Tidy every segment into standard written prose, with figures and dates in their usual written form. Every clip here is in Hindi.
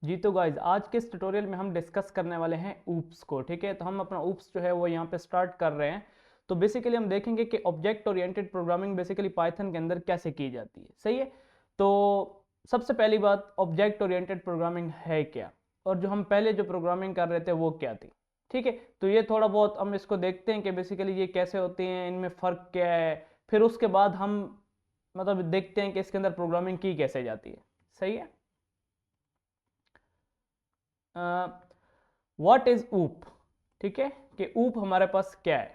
जी तो गाइज आज के इस ट्यूटोरियल में हम डिस्कस करने वाले हैं ऊप्स को। ठीक है, तो हम अपना ऊप्स जो है वो यहाँ पे स्टार्ट कर रहे हैं। तो बेसिकली हम देखेंगे कि object oriented programming basically Python के अंदर कैसे की जाती है। सही है, तो सबसे पहली बात, ऑब्जेक्ट ओरिएंटेड प्रोग्रामिंग है क्या और जो हम पहले जो प्रोग्रामिंग कर रहे थे वो क्या थी। ठीक है, तो ये थोड़ा बहुत हम इसको देखते हैं कि बेसिकली ये कैसे होती हैं, इनमें फ़र्क क्या है। फिर उसके बाद हम मतलब देखते हैं कि इसके अंदर प्रोग्रामिंग की कैसे जाती है। सही है, व्हाट इज ऊप। ठीक है, कि ऊप हमारे पास क्या है।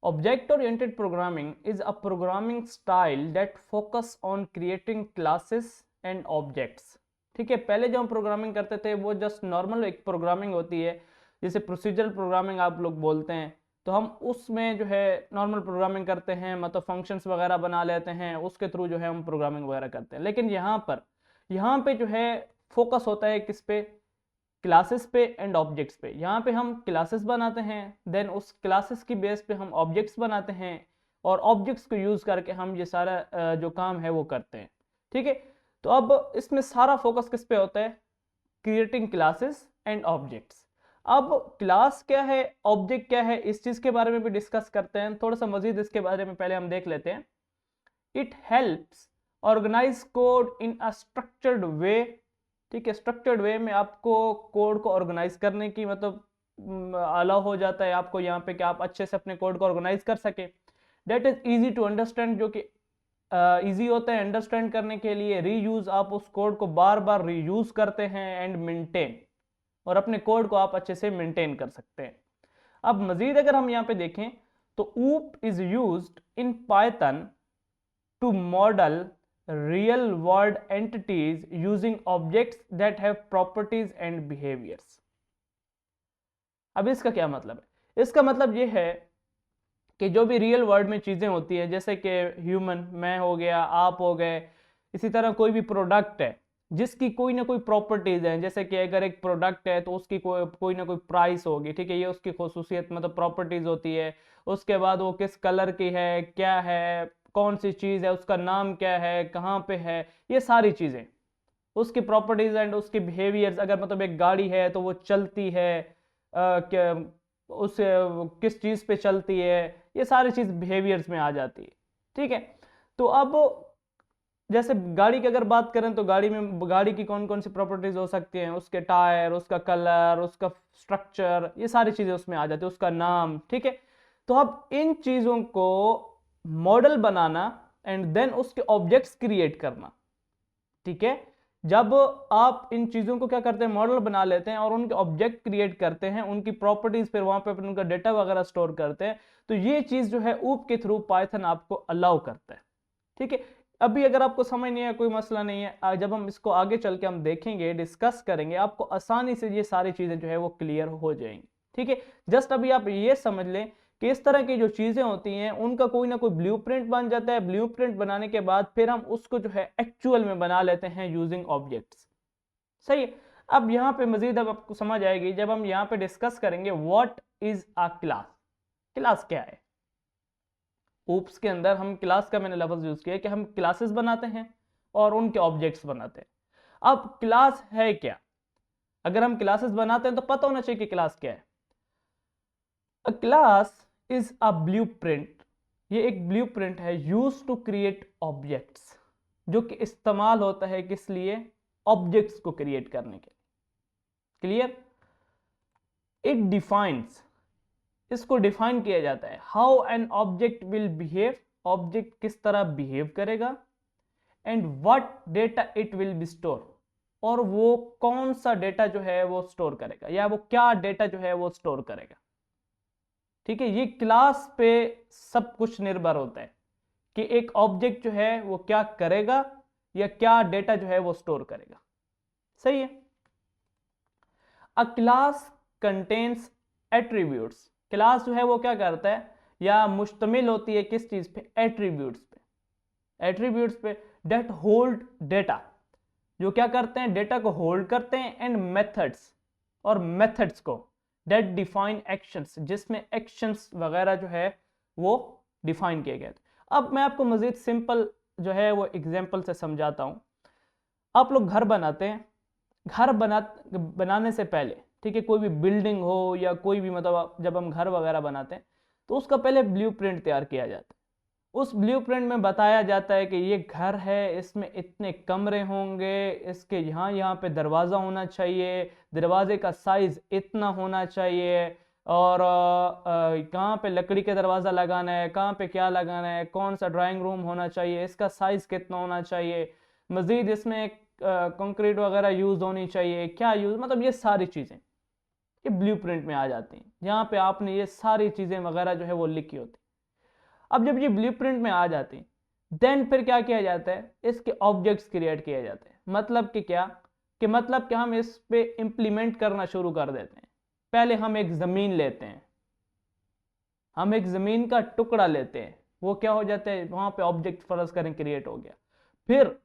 Object oriented programming is a programming style that focus on creating classes and objects. ठीक है, पहले जो हम प्रोग्रामिंग करते थे वो जस्ट नॉर्मल एक प्रोग्रामिंग होती है, जैसे प्रोसीजरल प्रोग्रामिंग आप लोग बोलते हैं। तो हम उसमें जो है नॉर्मल प्रोग्रामिंग करते हैं, मतलब फंक्शंस वगैरह बना लेते हैं, उसके थ्रू जो है हम प्रोग्रामिंग वगैरह करते हैं। लेकिन यहाँ पे जो है फोकस होता है किस पे, क्लासेस पे एंड ऑब्जेक्ट्स पे। यहाँ पे हम क्लासेस बनाते हैं, देन उस क्लासेस की बेस पे हम ऑब्जेक्ट्स बनाते हैं और ऑब्जेक्ट्स को यूज करके हम ये सारा जो काम है वो करते हैं। ठीक है, तो अब इसमें सारा फोकस किस पे होता है, क्रिएटिंग क्लासेस एंड ऑब्जेक्ट्स। अब क्लास क्या है, ऑब्जेक्ट क्या है, इस चीज के बारे में भी डिस्कस करते हैं। थोड़ा सा मजीद इसके बारे में पहले हम देख लेते हैं। It helps organise code in a structured way. ठीक है, स्ट्रक्चर्ड वे में आपको कोड को ऑर्गेनाइज करने की मतलब अलाउ हो जाता है आपको यहाँ पे कि आप अच्छे से अपने कोड को ऑर्गेनाइज कर सके। That is easy to understand, जो कि इजी होता है अंडरस्टैंड करने के लिए। रीयूज, आप उस कोड को बार बार रीयूज करते हैं। एंड मेंटेन, और अपने कोड को आप अच्छे से मेंटेन कर सकते हैं। अब मजीद अगर हम यहाँ पे देखें तो ऊप is used in Python to model real world entities using objects that have properties and behaviors। अब इसका क्या मतलब है, इसका मतलब ये है कि जो भी रियल वर्ल्ड में चीज़ें होती है, जैसे कि ह्यूमन, मैं हो गया, आप हो गए, इसी तरह कोई भी प्रोडक्ट है जिसकी कोई ना कोई प्रॉपर्टीज है। जैसे कि अगर एक प्रोडक्ट है तो उसकी कोई ना कोई प्राइस होगी। ठीक है, ये उसकी खसूसियत मतलब प्रॉपर्टीज होती है। उसके बाद वो किस कलर की है, क्या है, कौन सी चीज़ है, उसका नाम क्या है, कहाँ पे है, ये सारी चीज़ें उसकी प्रॉपर्टीज एंड उसके बिहेवियर्स। अगर मतलब एक गाड़ी है तो वो चलती है क्या, उस किस चीज़ पे चलती है, ये सारी चीज़ बिहेवियर्स में आ जाती है। ठीक है, तो अब जैसे गाड़ी की अगर बात करें तो गाड़ी की कौन कौन सी प्रॉपर्टीज हो सकती हैं, उसके टायर, उसका कलर, उसका स्ट्रक्चर, ये सारी चीज़ें उसमें आ जाती है, उसका नाम। ठीक है, तो अब इन चीज़ों को मॉडल बनाना एंड देन उसके ऑब्जेक्ट्स क्रिएट करना। ठीक है, जब आप इन चीजों को क्या करते हैं, मॉडल बना लेते हैं और उनके ऑब्जेक्ट क्रिएट करते हैं, उनकी प्रॉपर्टीज, फिर वहां पे उनका डेटा वगैरह स्टोर करते हैं, तो ये चीज जो है ऊप के थ्रू पाइथन आपको अलाउ करता है। ठीक है, अभी अगर आपको समझ नहीं है कोई मसला नहीं है, जब हम इसको आगे चल के हम देखेंगे, डिस्कस करेंगे, आपको आसानी से ये सारी चीजें जो है वो क्लियर हो जाएंगी। ठीक है, जस्ट अभी आप ये समझ लें कि इस तरह की जो चीजें होती हैं उनका कोई ना कोई ब्लूप्रिंट बन जाता है। ब्लूप्रिंट बनाने के बाद फिर हम उसको जो है एक्चुअल में बना लेते हैं यूजिंग ऑब्जेक्ट्स। सही है, अब यहाँ पे मजीद अब आपको समझ आएगी जब हम यहाँ पे डिस्कस करेंगे what is a class. Class क्या है, ऊप्स के अंदर हम क्लास का मैंने लफ्ज यूज किया कि हम क्लासेस बनाते हैं और उनके ऑब्जेक्ट्स बनाते हैं। अब क्लास है क्या, अगर हम क्लासेस बनाते हैं तो पता होना चाहिए कि क्लास क्या है। अ क्लास इज अ ब्लूप्रिंट, ये एक ब्लूप्रिंट है यूज टू क्रिएट ऑब्जेक्ट्स, जो कि इस्तेमाल होता है किस लिए, ऑब्जेक्ट्स को क्रिएट करने के लिए। क्लियर, इट डिफाइंस, इसको डिफाइन किया जाता है, how an object will behave, object किस तरह बिहेव करेगा, and what data it will be store, और वो कौन सा डेटा जो है वो स्टोर करेगा, या वो क्या डेटा जो है वो स्टोर करेगा। ठीक है, ये क्लास पे सब कुछ निर्भर होता है कि एक ऑब्जेक्ट जो है वो क्या करेगा या क्या डेटा जो है वो स्टोर करेगा। सही है, अ क्लास कंटेन्स एट्रीब्यूट्स, क्लास जो है वो क्या करता है या मुश्तमिल होती है किस चीज पे, एट्रीब्यूट्स पे। एट्रीब्यूट्स पे डेट होल्ड डेटा, जो क्या करते हैं, डेटा को होल्ड करते हैं, एंड मेथड्स, और मेथड्स को डेट डिफाइन एक्शंस, जिसमें एक्शंस वगैरह जो है वो डिफाइन किए गए। अब मैं आपको मजीद सिंपल जो है वो एग्जांपल से समझाता हूं। आप लोग घर बनाते हैं, घर बनाने से पहले, ठीक है, कोई भी बिल्डिंग हो या कोई भी मतलब जब हम घर वगैरह बनाते हैं तो उसका पहले ब्लूप्रिंट तैयार किया जाता है। उस ब्लूप्रिंट में बताया जाता है कि ये घर है, इसमें इतने कमरे होंगे, इसके यहाँ यहाँ पे दरवाज़ा होना चाहिए, दरवाजे का साइज़ इतना होना चाहिए, और कहाँ पे लकड़ी का दरवाज़ा लगाना है, कहाँ पे क्या लगाना है, कौन सा ड्राइंग रूम होना चाहिए, इसका साइज़ कितना होना चाहिए, मज़ीद इसमें कंक्रीट वगैरह यूज़ होनी चाहिए, क्या यूज़, मतलब ये सारी चीज़ें ये ब्लूप्रिंट में आ जाती हैं, जहाँ पे आपने ये सारी चीज़ें वगैरह जो है वो लिखी होती। अब जब ये ब्लूप्रिंट में आ जाती हैं, देन फिर क्या किया जाता है, इसके ऑब्जेक्ट्स क्रिएट किए जाते हैं। मतलब कि क्या, कि मतलब कि हम इस पे इम्प्लीमेंट करना शुरू कर देते हैं। पहले हम एक ज़मीन लेते हैं, हम एक ज़मीन का टुकड़ा लेते हैं, वो क्या हो जाता है, वहाँ पे ऑब्जेक्ट फर्ज करें क्रिएट हो गया। फिर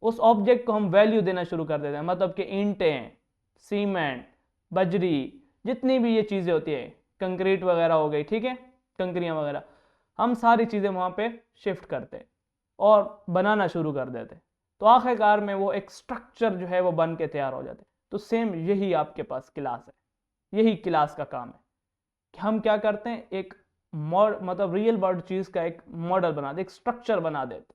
उस ऑब्जेक्ट को हम वैल्यू देना शुरू कर देते हैं, मतलब कि ईंटें, सीमेंट, बजरी, जितनी भी ये चीज़ें होती है, कंक्रीट वगैरह हो गई, ठीक है, कंकरियाँ वगैरह, हम सारी चीज़ें वहाँ पे शिफ्ट करते और बनाना शुरू कर देते, तो आखिरकार में वो एक स्ट्रक्चर जो है वो बन के तैयार हो जाते। तो सेम यही आपके पास क्लास है, यही क्लास का काम है कि हम क्या करते हैं, एक मतलब रियल वर्ल्ड चीज़ का एक मॉडल बना दे, एक स्ट्रक्चर बना देते।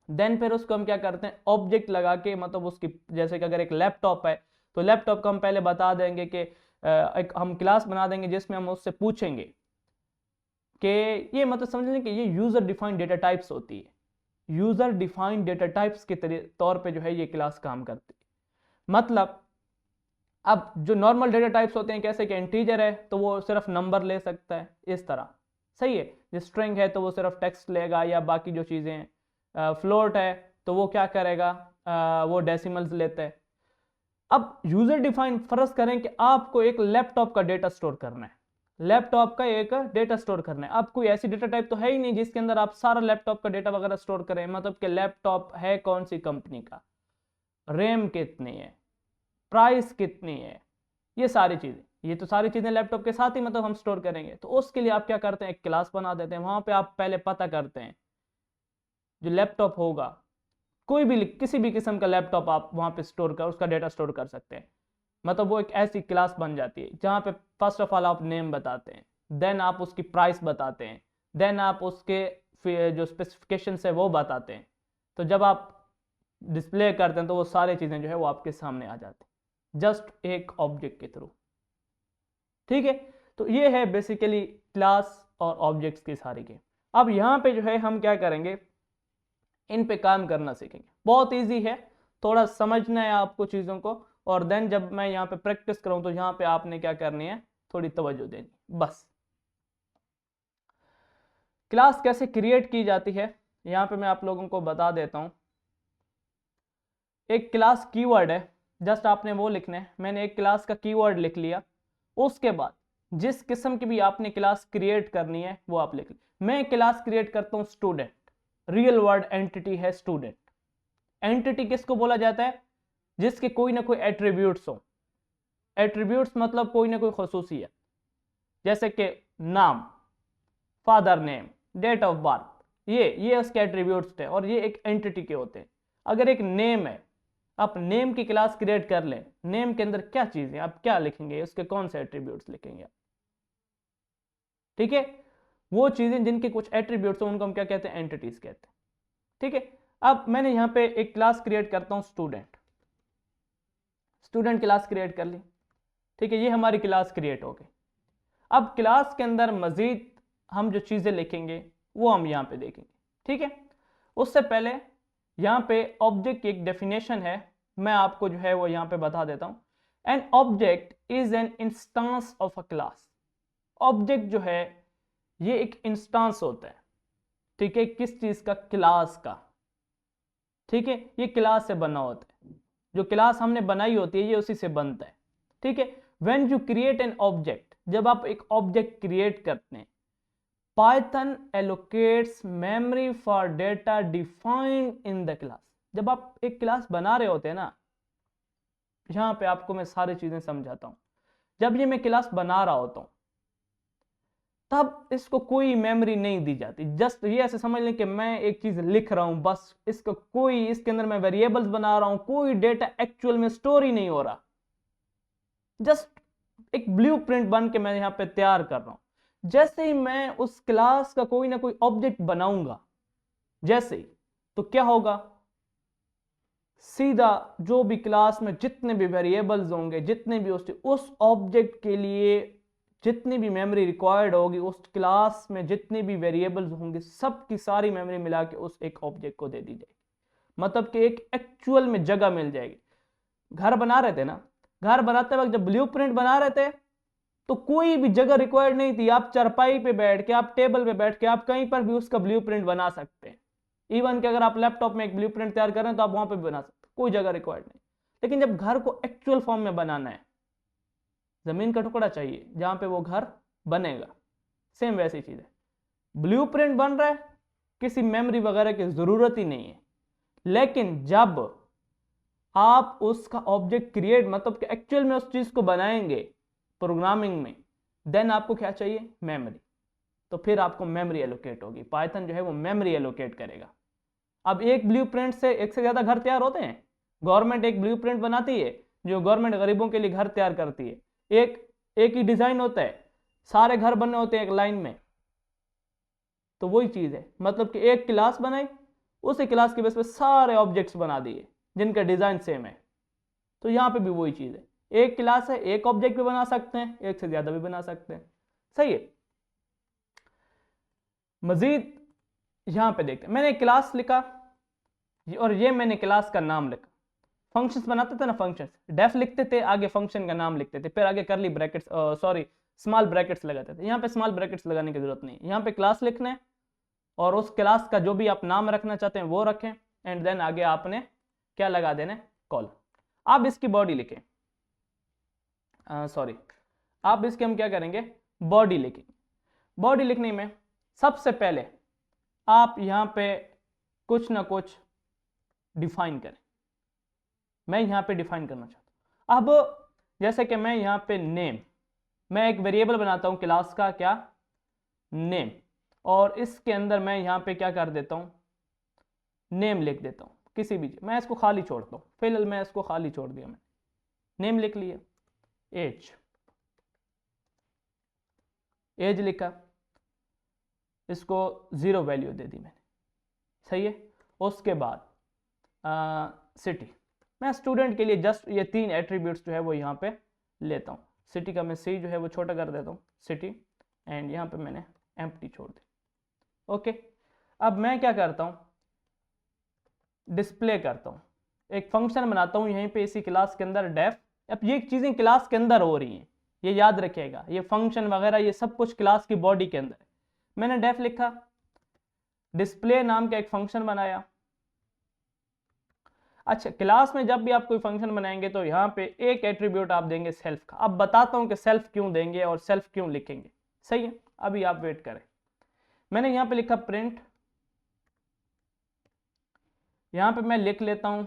देन फिर उसको हम क्या करते हैं, ऑब्जेक्ट लगा के, मतलब उसकी, जैसे कि अगर एक लैपटॉप है तो लैपटॉप को हम पहले बता देंगे कि एक हम क्लास बना देंगे जिसमें हम उससे पूछेंगे कि ये, मतलब समझ लें कि ये यूज़र डिफाइंड डेटा टाइप्स होती है। यूज़र डिफाइंड डेटा टाइप्स के तौर पे जो है ये क्लास काम करती है। मतलब अब जो नॉर्मल डेटा टाइप्स होते हैं, कैसे कि इंटीजर है तो वो सिर्फ नंबर ले सकता है, इस तरह, सही है। जो स्ट्रिंग है तो वो सिर्फ टेक्स्ट लेगा या बाकी जो चीज़ें हैं। फ्लोट है तो वो क्या करेगा, वो डेसिमल्स लेते हैं। अब यूज़र डिफाइन फर्ज करें कि आपको एक लैपटॉप का डेटा स्टोर करना है, लैपटॉप का एक डेटा स्टोर करना है। अब कोई ऐसी डेटा टाइप तो है ही नहीं जिसके अंदर आप सारा लैपटॉप का डेटा वगैरह स्टोर करें, मतलब कि लैपटॉप है कौन सी कंपनी का, रैम कितनी है, प्राइस कितनी है, ये सारी चीज़ें, ये तो सारी चीज़ें लैपटॉप के साथ ही मतलब हम स्टोर करेंगे। तो उसके लिए आप क्या करते हैं, एक क्लास बना देते हैं, वहाँ पे आप पहले पता करते हैं जो लैपटॉप होगा, कोई भी किसी भी किस्म का लैपटॉप आप वहाँ पे स्टोर कर, उसका डेटा स्टोर कर सकते हैं। मतलब वो एक ऐसी क्लास बन जाती है जहाँ पे फर्स्ट ऑफ ऑल आप नेम बताते हैं, देन आप उसकी प्राइस बताते हैं, देन आप उसके जो स्पेसिफिकेशंस है वो बताते हैं। तो जब आप डिस्प्ले करते हैं तो वो सारी चीज़ें जो है वो आपके सामने आ जाती हैं, जस्ट एक ऑब्जेक्ट के थ्रू, ठीक है। तो ये है बेसिकली क्लास और ऑब्जेक्ट्स की सारी के। अब यहाँ पे जो है हम क्या करेंगे, इन पे काम करना सीखेंगे। बहुत इजी है, थोड़ा समझना है आपको चीज़ों को, और देन जब मैं यहाँ पे प्रैक्टिस करूँ तो यहाँ पे आपने क्या करनी है, थोड़ी तवज्जो देनी बस। क्लास कैसे क्रिएट की जाती है यहाँ पे मैं आप लोगों को बता देता हूँ। एक क्लास कीवर्ड है, जस्ट आपने वो लिखना है। मैंने एक क्लास का कीवर्ड लिख लिया, उसके बाद जिस किस्म की भी आपने क्लास क्रिएट करनी है वो आप लिख ली। मैं क्लास क्रिएट करता हूँ स्टूडेंट, रियल वर्ड एंटिटी है स्टूडेंट। एंटिटी किसको बोला जाता है, जिसके कोई ना कोई एट्रीब्यूट्स हो। एट्रीब्यूट्स मतलब कोई ना कोई खसूसियत, जैसे कि नाम, father name, date of birth, ये उसके एट्रीब्यूट्स थे और ये एक एंटिटी के होते हैं। अगर एक नेम है, आप नेम की क्लास क्रिएट कर लें, नेम के अंदर क्या चीज़ है, आप क्या लिखेंगे, उसके कौन से एट्रीब्यूट्स लिखेंगे, ठीक है। वो चीज़ें जिनके कुछ एट्रीब्यूट्स हो उनको हम क्या कहते हैं, एंटिटीज कहते हैं, ठीक है। अब मैंने यहाँ पे एक क्लास क्रिएट करता हूँ स्टूडेंट, स्टूडेंट क्लास क्रिएट कर ली, ठीक है, ये हमारी क्लास क्रिएट हो गई। अब क्लास के अंदर मज़ीद हम जो चीज़ें लिखेंगे वो हम यहाँ पे देखेंगे, ठीक है। उससे पहले यहाँ पे ऑब्जेक्ट की एक डेफिनेशन है, मैं आपको जो है वो यहाँ पे बता देता हूँ। An object is an instance of a class. Object जो है ये एक इंस्टांस होता है, ठीक है, किस चीज़ का, क्लास का, ठीक है। ये क्लास से बना होता है, जो क्लास हमने बनाई होती है ये उसी से बनता है, ठीक है। When you create an object, जब आप एक ऑब्जेक्ट क्रिएट करते हैं, Python allocates memory for data defined in the class. जब आप एक क्लास बना रहे होते हैं ना, यहां पे आपको मैं सारी चीजें समझाता हूं। जब ये मैं क्लास बना रहा होता हूं तब इसको कोई मेमोरी नहीं दी जाती। जस्ट ये ऐसे समझ लें कि मैं एक चीज लिख रहा हूं, बस इसका कोई, इसके अंदर मैं वेरिएबल्स बना रहा हूं, कोई डेटा एक्चुअल में स्टोर ही नहीं हो रहा, जस्ट एक ब्लूप्रिंट बन के मैं यहां पे तैयार कर रहा हूं। जैसे ही मैं उस क्लास का कोई ना कोई ऑब्जेक्ट बनाऊंगा, जैसे ही, तो क्या होगा, सीधा जो भी क्लास में जितने भी वेरिएबल्स होंगे, जितने भी उस ऑब्जेक्ट के लिए जितनी भी मेमोरी रिक्वायर्ड होगी, उस क्लास में जितने भी वेरिएबल्स होंगे, सब की सारी मेमोरी मिला के उस एक ऑब्जेक्ट को दे दी जाएगी। मतलब कि एक एक्चुअल में जगह मिल जाएगी। घर बना रहे थे ना, घर बनाते वक्त जब ब्लूप्रिंट बना रहे थे तो कोई भी जगह रिक्वायर्ड नहीं थी। आप चारपाई पे बैठ के, आप टेबल पे बैठ के, आप कहीं पर भी उसका ब्लूप्रिंट बना सकते हैं। इवन कि अगर आप लैपटॉप में एक ब्लूप्रिंट तैयार कर रहे हैं तो आप वहां पे भी बना सकते हैं, कोई जगह रिक्वायर्ड नहीं। लेकिन जब घर को एक्चुअल फॉर्म में बनाना है, जमीन का टुकड़ा चाहिए जहां पे वो घर बनेगा, सेम वैसी चीज है। ब्लूप्रिंट बन रहा है, किसी मेमोरी वगैरह की जरूरत ही नहीं है। लेकिन जब आप उसका ऑब्जेक्ट क्रिएट, मतलब कि एक्चुअल में उस चीज को बनाएंगे प्रोग्रामिंग में, देन आपको क्या चाहिए, मेमोरी। तो फिर आपको मेमोरी एलोकेट होगी, पाइथन जो है वो मेमोरी एलोकेट करेगा। अब एक ब्लूप्रिंट से एक से ज्यादा घर तैयार होते हैं। गवर्नमेंट एक ब्लूप्रिंट बनाती है, जो गवर्नमेंट गरीबों के लिए घर तैयार करती है। एक ही डिजाइन होता है, सारे घर बनने होते हैं एक लाइन में। तो वही चीज है, मतलब कि एक क्लास बनाई, उसी क्लास के बेस पे सारे ऑब्जेक्ट्स बना दिए जिनका डिजाइन सेम है। तो यहां पे भी वही चीज है, एक क्लास है, एक ऑब्जेक्ट भी बना सकते हैं, एक से ज्यादा भी बना सकते हैं। सही है। मजीद यहां पे देखते हैं, मैंने क्लास लिखा और ये मैंने क्लास का नाम लिखा। फंक्शंस बनाते थे ना, फंक्शंस डेफ लिखते थे, आगे फंक्शन का नाम लिखते थे, फिर आगे करली ब्रैकेट्स, सॉरी स्मॉल ब्रैकेट्स लगाते थे। यहाँ पे स्मॉल ब्रैकेट्स लगाने की जरूरत नहीं है, यहाँ पे क्लास लिखना है और उस क्लास का जो भी आप नाम रखना चाहते हैं वो रखें, एंड देन आगे आपने क्या लगा देना है, कॉल। आप इसकी बॉडी लिखें, सॉरी आप इसके हम क्या करेंगे, बॉडी लिखेंगे। बॉडी लिखने में सबसे पहले आप यहां पे कुछ ना कुछ डिफाइन करें। मैं यहां पे डिफाइन करना चाहता हूं। अब जैसे कि मैं यहां पे नेम, मैं एक वेरिएबल बनाता हूं क्लास का, क्या, नेम, और इसके अंदर मैं यहां पे क्या कर देता हूं, नेम लिख देता हूं। किसी भी, मैं इसको खाली छोड़ता हूं, फिलहाल मैं इसको खाली छोड़ दिया, मैंने नेम लिख लिया, एज लिखा, इसको 0 वैल्यू दे दी मैंने। सही है। उसके बाद सिटी, मैं स्टूडेंट के लिए जस्ट ये 3 एट्रीब्यूट्स जो है वो यहाँ पे लेता हूँ। सिटी का मैं सी जो है वो छोटा कर देता हूँ, सिटी, एंड यहाँ पे मैंने एम्प्टी छोड़ दी। ओके, अब मैं क्या करता हूँ, डिस्प्ले करता हूँ, एक फंक्शन बनाता हूँ यहीं पे इसी क्लास के अंदर, डेफ। अब ये चीज़ें क्लास के अंदर हो रही हैं, ये याद रखिएगा, ये फंक्शन वगैरह ये सब कुछ क्लास की बॉडी के अंदर है। मैंने डेफ लिखा, डिस्प्ले नाम का एक फंक्शन बनाया। अच्छा, क्लास में जब भी आप कोई फंक्शन बनाएंगे तो यहाँ पे एक एट्रीब्यूट आप देंगे सेल्फ का। अब बताता हूँ कि सेल्फ क्यों देंगे और सेल्फ क्यों लिखेंगे। सही है, अभी आप वेट करें। मैंने यहाँ पे लिखा प्रिंट, यहाँ पे मैं लिख लेता हूँ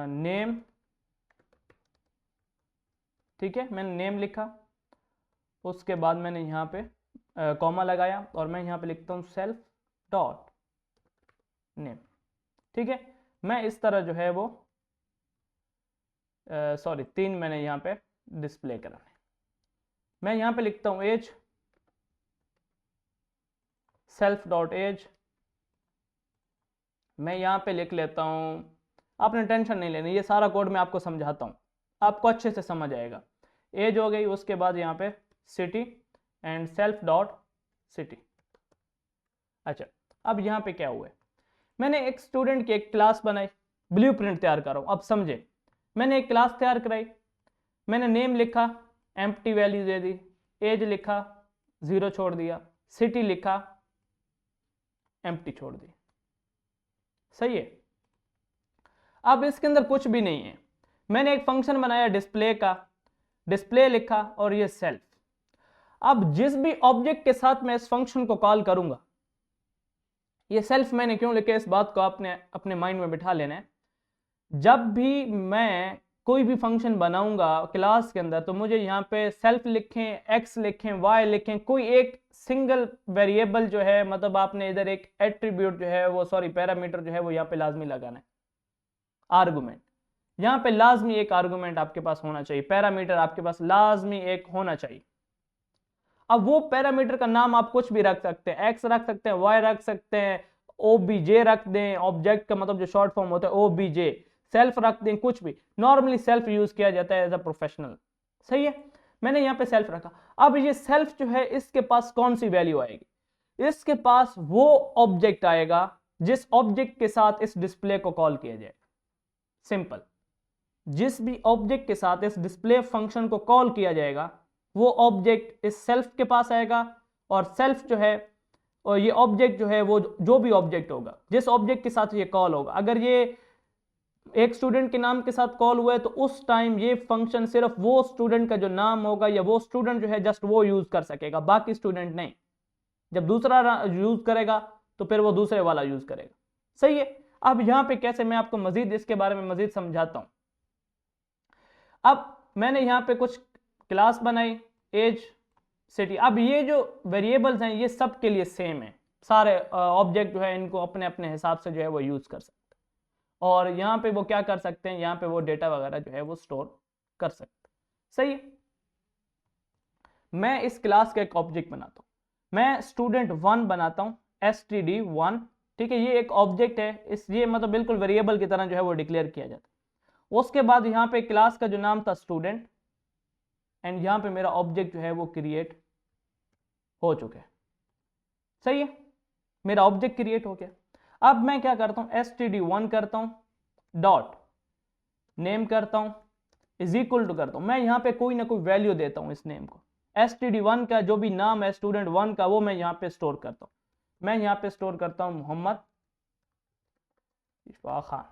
नेम। ठीक है, मैंने नेम लिखा, उसके बाद मैंने यहाँ पे कॉमा लगाया और मैं यहाँ पे लिखता हूँ सेल्फ डॉट नेम। ठीक है, मैं इस तरह जो है वो सॉरी 3 मैंने यहाँ पे डिस्प्ले करा है। मैं यहाँ पे लिखता हूँ एज, सेल्फ डॉट एज। मैं यहाँ पे लिख लेता हूँ, आपने टेंशन नहीं लेनी, ये सारा कोड मैं आपको समझाता हूँ, आपको अच्छे से समझ आएगा। एज हो गई, उसके बाद यहाँ पे city and self dot city. अच्छा, अब यहाँ पे क्या हुआ है, मैंने एक स्टूडेंट की एक क्लास बनाई, ब्लूप्रिंट तैयार कर रहा हूँ। अब समझे, मैंने एक क्लास तैयार कराई, मैंने नेम लिखा, एम्प्टी वैल्यू दे दी, एज लिखा, 0 छोड़ दिया, सिटी लिखा, एम्प्टी छोड़ दी। सही है। अब इसके अंदर कुछ भी नहीं है, मैंने एक फंक्शन बनाया डिस्प्ले का, डिस्प्ले लिखा और ये सेल्फ। अब जिस भी ऑब्जेक्ट के साथ मैं इस फंक्शन को कॉल करूंगा, ये सेल्फ मैंने क्यों लिखा, इस बात को आपने अपने माइंड में बिठा लेना है। जब भी मैं कोई भी फंक्शन बनाऊंगा क्लास के अंदर, तो मुझे यहाँ पे सेल्फ लिखें, एक्स लिखें, वाई लिखें, कोई एक सिंगल वेरिएबल जो है, मतलब आपने इधर एक एट्रीब्यूट जो है वो, सॉरी पैरामीटर जो है वो यहाँ पे लाजमी लगाना है। आर्गुमेंट, यहाँ पे लाजमी एक आर्गुमेंट आपके पास होना चाहिए, पैरामीटर आपके पास लाजमी एक होना चाहिए। अब वो पैरामीटर का नाम आप कुछ भी रख सकते हैं, एक्स रख सकते हैं, वाई रख सकते हैं, ओबीजे रख दें, ऑब्जेक्ट का मतलब जो शॉर्ट फॉर्म होता है ओबीजे, सेल्फ रख दें, कुछ भी। नॉर्मली सेल्फ यूज किया जाता है एज अ प्रोफेशनल, सही है। मैंने यहाँ पे सेल्फ रखा। अब ये सेल्फ जो है इसके पास कौन सी वैल्यू आएगी, इसके पास वो ऑब्जेक्ट आएगा जिस ऑब्जेक्ट के साथ इस डिस्प्ले को कॉल किया जाए। सिंपल, जिस भी ऑब्जेक्ट के साथ इस डिस्प्ले फंक्शन को कॉल किया जाएगा वो ऑब्जेक्ट इस सेल्फ के पास आएगा, और सेल्फ जो है, और ये ऑब्जेक्ट जो है वो जो भी ऑब्जेक्ट होगा जिस ऑब्जेक्ट के साथ ये कॉल होगा, अगर ये एक स्टूडेंट के नाम के साथ कॉल हुआ है तो उस टाइम ये फंक्शन सिर्फ वो स्टूडेंट का जो नाम होगा या वो स्टूडेंट जो है जस्ट वो यूज कर सकेगा, बाकी स्टूडेंट नहीं। जब दूसरा यूज करेगा तो फिर वो दूसरे वाला यूज करेगा, सही है। अब यहां पे कैसे, मैं आपको मजीद इसके बारे में मजीद समझाता हूं। अब मैंने यहां पे कुछ क्लास बनाई, एज, सिटी। अब ये जो वेरिएबल्स हैं ये सब के लिए सेम है, सारे ऑब्जेक्ट जो है इनको अपने अपने हिसाब से जो है वो यूज कर सकते हैं, और यहाँ पे वो क्या कर सकते हैं, यहाँ पे वो डेटा वगैरह जो है वो स्टोर कर सकते हैं, सही है। मैं इस क्लास का एक ऑब्जेक्ट बनाता हूँ, मैं स्टूडेंट 1 बनाता हूँ, std1, ठीक है। ये एक ऑब्जेक्ट है, इस ये मतलब बिल्कुल वेरिएबल की तरह जो है वो डिक्लेयर किया जाता है। उसके बाद यहाँ पे क्लास का जो नाम था स्टूडेंट, एंड यहाँ पे मेरा ऑब्जेक्ट जो है वो क्रिएट हो चुका है, सही है। मेरा ऑब्जेक्ट क्रिएट हो गया। अब मैं क्या करता हूँ, std1 करता हूँ, डॉट नेम करता हूँ, इज इक्वल टू करता हूँ, मैं यहाँ पे कोई ना कोई वैल्यू देता हूँ इस नेम को। std1 का जो भी नाम है स्टूडेंट 1 का वो मैं यहाँ पे स्टोर करता हूँ। मैं यहाँ पे स्टोर करता हूँ मोहम्मद इशफाक खान,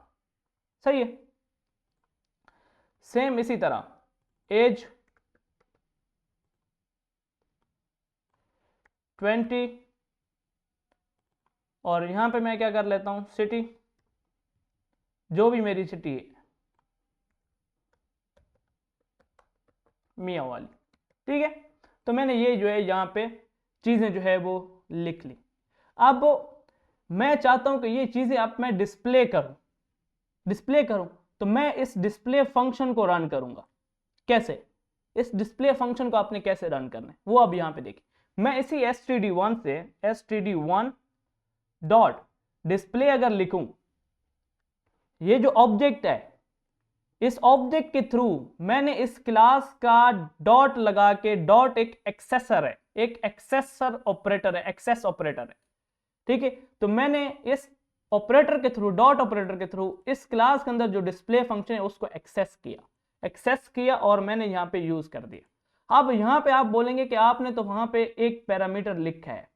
सही है। सेम इसी तरह एज 20, और यहां पे मैं क्या कर लेता हूं, सिटी, जो भी मेरी सिटी है मियाँ वाली, ठीक है। तो मैंने ये जो है यहाँ पे चीजें जो है वो लिख ली। अब मैं चाहता हूं कि ये चीजें अब मैं डिस्प्ले करूं, तो मैं इस डिस्प्ले फंक्शन को रन करूंगा। कैसे, इस डिस्प्ले फंक्शन को आपने कैसे रन करना है वो अब यहां पे देखिए। मैं इसी std1 से std1 डॉट डिस्प्ले अगर लिखूं, ये जो ऑब्जेक्ट है इस ऑब्जेक्ट के थ्रू मैंने इस क्लास का डॉट लगा के, डॉट एक एक्सेसर है, एक एक्सेसर ऑपरेटर है, एक्सेस ऑपरेटर है, ठीक है। तो मैंने इस ऑपरेटर के थ्रू, डॉट ऑपरेटर के थ्रू इस क्लास के अंदर जो डिस्प्ले फंक्शन है उसको एक्सेस किया और मैंने यहां पे यूज कर दिया। अब यहां पे आप बोलेंगे कि आपने तो वहां पे एक पैरामीटर लिखा है,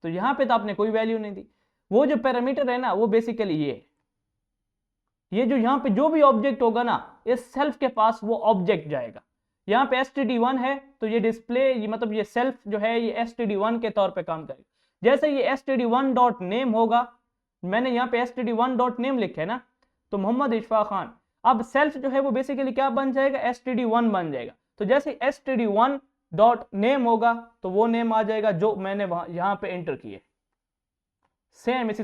तो यहां पे तो आपने कोई वैल्यू नहीं दी। वो जो पैरामीटर है ना वो बेसिकली ये जो यहाँ पे जो भी ऑब्जेक्ट होगा ना इस सेल्फ के पास वो ऑब्जेक्ट जाएगा। यहाँ पे std1 है तो ये डिस्प्ले, ये मतलब ये सेल्फ जो है ये std1 के तौर पे काम करेगा। जैसे ये std1 डॉट नेम होगा, मैंने यहाँ पे std1 डॉट नेम लिखा है ना, तो मोहम्मद इशफाक खान, अब सेल्फ जो है वो बेसिकली क्या बन जाएगा, std1 बन जाएगा। तो जैसे std1 डॉट नेम होगा तो वो नेम आ जाएगा जो मैंने यहाँ पे एंटर किए। सेम इसी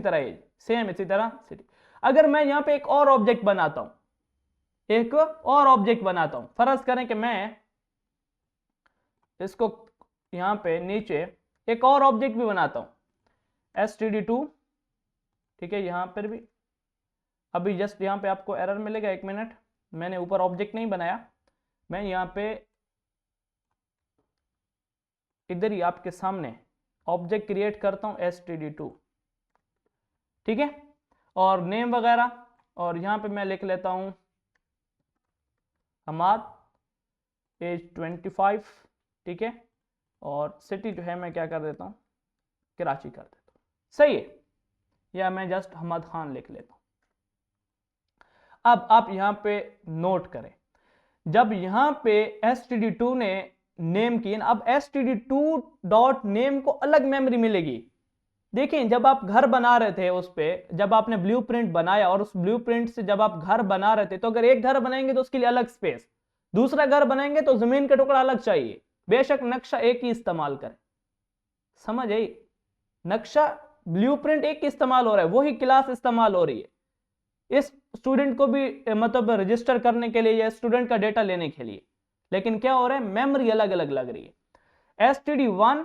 तरह सिटी। अगर मैं यहां पे एक और ऑब्जेक्ट बनाता हूं, फर्ज करें कि मैं इसको यहां पे नीचे एक और ऑब्जेक्ट भी बनाता हूं std2, ठीक है। यहां पर भी अभी जस्ट यहां पे आपको एरर मिलेगा, 1 मिनट, मैंने ऊपर ऑब्जेक्ट नहीं बनाया, मैं यहां पे इधर ही आपके सामने ऑब्जेक्ट क्रिएट करता हूं std2, ठीक है, और नेम वगैरह, और यहां पे मैं लिख लेता हूं हमाद, एज 25, ठीक है, और सिटी जो है मैं क्या कर देता हूं, कराची कर देता हूं, सही है। या मैं जस्ट हमाद खान लिख लेता हूं। अब आप यहां पे नोट करें, जब यहां पे std2 ने नेम की, अब std2 डॉट नेम को अलग मेमोरी मिलेगी, देखिए जब आप घर बना रहे थे उस पे, जब आपने ब्लूप्रिंट बनाया और उस ब्लूप्रिंट से जब आप घर बना रहे थे, तो अगर एक घर बनाएंगे तो उसके लिए अलग स्पेस, दूसरा घर बनाएंगे तो जमीन का टुकड़ा अलग चाहिए, बेशक नक्शा एक ही इस्तेमाल करें। समझ आई? नक्शा ब्लूप्रिंट एक ही इस्तेमाल हो रहा है, वही क्लास इस्तेमाल हो रही है इस स्टूडेंट को भी मतलब रजिस्टर करने के लिए या स्टूडेंट का डेटा लेने के लिए, लेकिन क्या हो रहा है, मेमोरी अलग अलग लग रही है। std1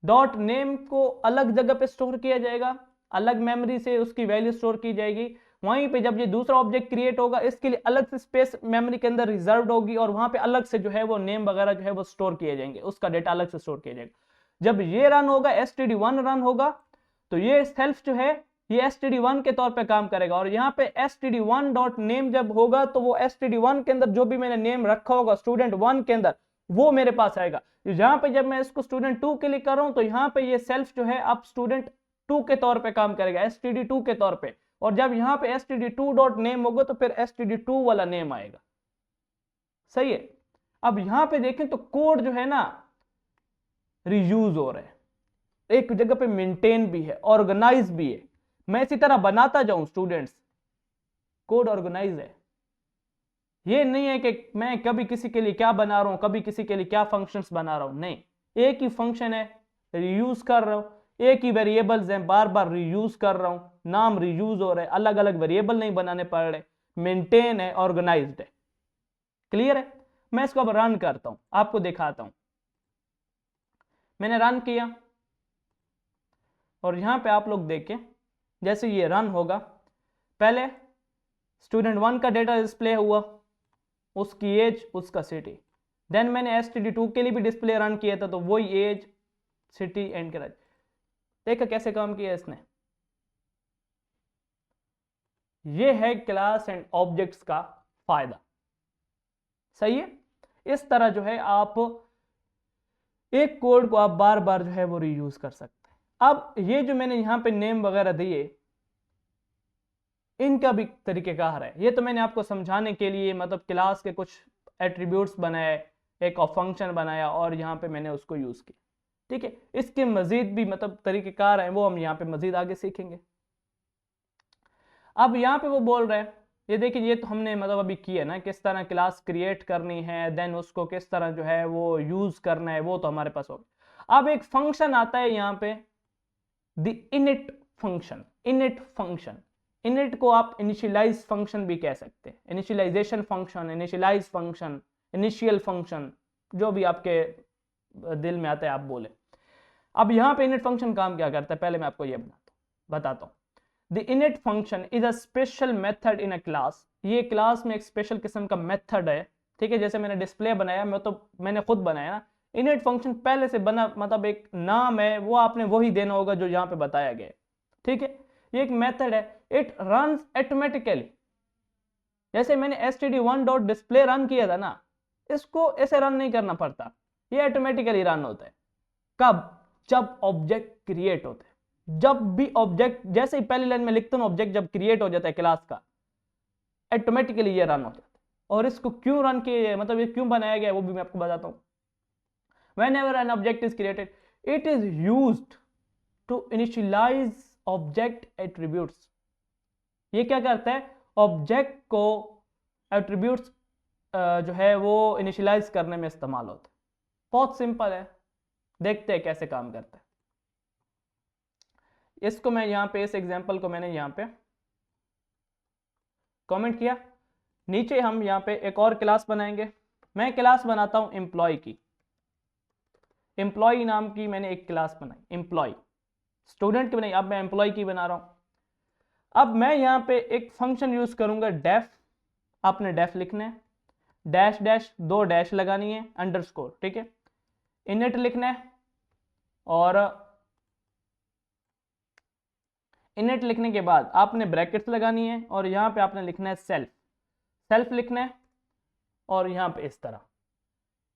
डॉट नेम को अलग जगह पे स्टोर किया जाएगा, अलग मेमोरी से उसकी वैल्यू स्टोर की जाएगी। वहीं पे जब ये दूसरा ऑब्जेक्ट क्रिएट होगा, इसके लिए अलग से स्पेस मेमोरी के अंदर रिजर्व होगी और वहां पे अलग से जो है वो नेम वगैरह जो है वो स्टोर किए जाएंगे, उसका डेटा अलग से स्टोर किया जाएगा। जब ये रन होगा, std1 रन होगा, तो ये सेल्फ जो है ये std1 के तौर पे काम करेगा, और यहाँ पे std1 डॉट नेम जब होगा तो वो std1 के अंदर जो भी मैंने नेम रखा होगा स्टूडेंट 1 के अंदर, वो मेरे पास आएगा। यहाँ पे जब मैं इसको स्टूडेंट 2 के लिए कर रहा हूं, तो यहाँ पे ये सेल्फ जो है अब स्टूडेंट 2 के तौर पे काम करेगा, std2 के तौर पे, और जब यहाँ पे std2 डॉट नेम होगा तो फिर std2 वाला नेम आएगा। सही है? अब यहाँ पे देखें तो कोड जो है ना रियूज हो रहा है, एक जगह पे मेंटेन भी है, ऑर्गेनाइज भी है। मैं इसी तरह बनाता जाऊं स्टूडेंट्स, कोड ऑर्गेनाइज है। ये नहीं है कि मैं कभी किसी के लिए क्या बना रहा हूं, कभी किसी के लिए क्या फंक्शंस बना रहा हूं, नहीं, एक ही फंक्शन है, रीयूज कर रहा हूं, एक ही वेरिएबल्स हैं, बार बार रीयूज कर रहा हूं, नाम रीयूज हो रहे हैं, अलग अलग वेरिएबल नहीं बनाने पड़ रहे, मेंटेन है, ऑर्गेनाइज्ड है। क्लियर है? मैं इसको अब रन करता हूं, आपको दिखाता हूं। मैंने रन किया और यहां पे आप लोग देखें, जैसे ये रन होगा, पहले स्टूडेंट 1 का डेटा डिस्प्ले हुआ, उसकी एज, उसका सिटी। देन मैंने std2 के लिए भी डिस्प्ले रन किया था, तो वही एज, सिटी एंड कराची। देखा कैसे काम किया इसने? ये है क्लास एंड ऑब्जेक्ट्स का फायदा। सही है? इस तरह जो है आप एक कोड को आप बार बार जो है वो रीयूज कर सकते हैं। अब ये जो मैंने यहां पे नेम वगैरह दिए, इनका भी तरीकेकार है। ये तो मैंने आपको समझाने के लिए मतलब क्लास के कुछ एट्रीब्यूट्स बनाए, एक फंक्शन बनाया और यहाँ पे मैंने उसको यूज किया। ठीक है, इसके मजीद भी मतलब तरीकेकार हैं, वो हम यहाँ पे मजीद आगे सीखेंगे। अब यहाँ पे वो बोल रहे हैं, ये देखिए, ये तो हमने मतलब अभी किया ना, किस तरह क्लास क्रिएट करनी है, देन उसको किस तरह जो है वो यूज करना है, वो तो हमारे पास होगा। अब एक फंक्शन आता है यहाँ पे, the init function. Init function, init को आप इनिशियलाइज फंक्शन भी कह सकते हैं, initialisation function, initialise function, initial function, जो भी आपके दिल में आता है आप बोले। अब यहाँ पे इनिट फंक्शन काम क्या करता है, पहले मैं आपको ये बताता हूँ। The init function is a special method in a class. ये क्लास में एक स्पेशल किस्म का मेथड है। ठीक है, जैसे मैंने डिस्प्ले बनाया, मैंने खुद बनाया ना। इनिट फंक्शन पहले से बना, मतलब एक नाम है, वो आपने वही देना होगा जो यहाँ पे बताया गया है। ठीक है, ये एक मेथड है, इट रन्स ऑटोमेटिकली। जैसे मैंने std1 डॉट डिस्प्ले रन किया था ना, इसको ऐसे रन नहीं करना पड़ता, ये ऑटोमेटिकली रन होता है। कब? जब ऑब्जेक्ट क्रिएट होता है। जब भी ऑब्जेक्ट, जैसे ही पहली लाइन में लिखता हूं, ऑब्जेक्ट जब क्रिएट हो जाता है क्लास का, ऑटोमेटिकली ये रन हो जाता है। और इसको क्यों रन किया, मतलब ये क्यों बनाया गया, वो भी मैं आपको बताता हूं। whenever an object is created, it is used to initialize object attributes। ये क्या करता है, ऑब्जेक्ट को एट्रीब्यूट्स जो है वो इनिशियलाइज करने में इस्तेमाल होता है। बहुत सिंपल है, देखते हैं कैसे काम करता है। इसको मैं यहाँ पे, इस एग्जांपल को मैंने यहाँ पे कमेंट किया। नीचे हम यहाँ पे एक और क्लास बनाएंगे। मैं क्लास बनाता हूँ एम्प्लॉय की, एम्प्लॉय नाम की मैंने एक क्लास बनाई। एम्प्लॉय स्टूडेंट की बनाई, अब मैं एम्प्लॉय की बना रहा हूँ। अब मैं यहाँ पे एक फंक्शन यूज करूंगा डेफ। आपने डेफ लिखना है, डैश डैश, 2 डैश लगानी है, अंडरस्कोर। ठीक है, इनिट लिखना है, और इनिट लिखने के बाद आपने ब्रैकेट्स लगानी है, और यहाँ पे आपने लिखना है सेल्फ। सेल्फ लिखना है, और यहाँ पे इस तरह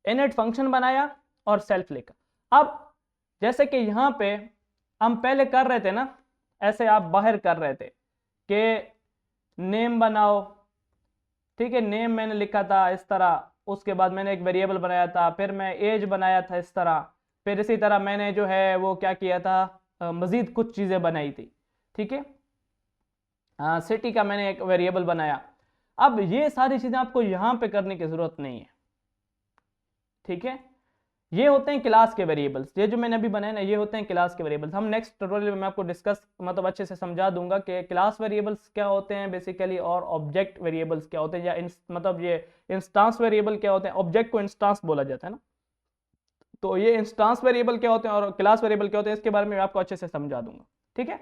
इनिट फंक्शन बनाया और सेल्फ लिखा। अब जैसे कि यहाँ पे हम पहले कर रहे थे ना, ऐसे आप बाहर कर रहे थे कि नेम बनाओ। ठीक है, नेम मैंने लिखा था इस तरह, उसके बाद मैंने एक वेरिएबल बनाया था, फिर मैं एज बनाया था इस तरह, फिर इसी तरह मैंने जो है वो क्या किया था, मज़ीद कुछ चीज़ें बनाई थी, ठीक है। सिटी का मैंने एक वेरिएबल बनाया। अब ये सारी चीज़ें आपको यहाँ पे करने की ज़रूरत नहीं है, ठीक है। ये होते हैं क्लास के वेरिएबल्स, ये जो मैंने अभी बनाए ना ये होते हैं क्लास के वेरिएबल्स। हम नेक्स्ट ट्यूटोरियल में मैं आपको डिस्कस मतलब अच्छे से समझा दूंगा कि क्लास वेरिएबल्स क्या होते हैं बेसिकली, और ऑब्जेक्ट वेरिएबल्स क्या होते हैं, या मतलब ये इंस्टांस वेरिएबल क्या होते हैं। ऑब्जेक्ट को इंस्टांस बोला जाता है ना, तो ये इंस्टांस वेरिएबल क्या होते हैं और क्लास वेरिएबल क्या होते हैं इसके बारे में आपको अच्छे से समझा दूंगा, ठीक है।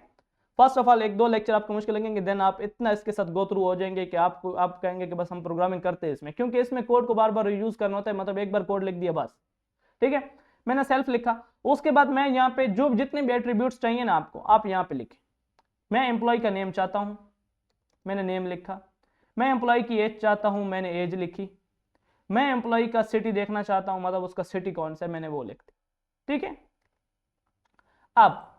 फर्स्ट ऑफ ऑल एक दो लेक्चर आपको मुश्किल लगेंगे, देन आप इतना इसके साथ गो थ्रू हो जाएंगे कि आप कहेंगे कि बस हम प्रोग्रामिंग करते हैं इसमें, क्योंकि इसमें कोड को बार बार यूज करना होता है। मतलब एक बार कोड लिख दिया बस, ठीक है। मैंने सेल्फ लिखा, उसके बाद मैं यहाँ पे जो जितने भी एट्रीब्यूट्स चाहिए ना आपको, आप यहाँ पे लिखें। मैं एम्प्लॉय का नेम चाहता हूँ, मैंने नेम लिखा। मैं एम्प्लॉय की एज चाहता हूँ, मैंने एज लिखी। मैं एम्प्लॉय का सिटी देखना चाहता हूँ, मतलब उसका सिटी कौन सा है, मैंने वो लिख दी, ठीक है। अब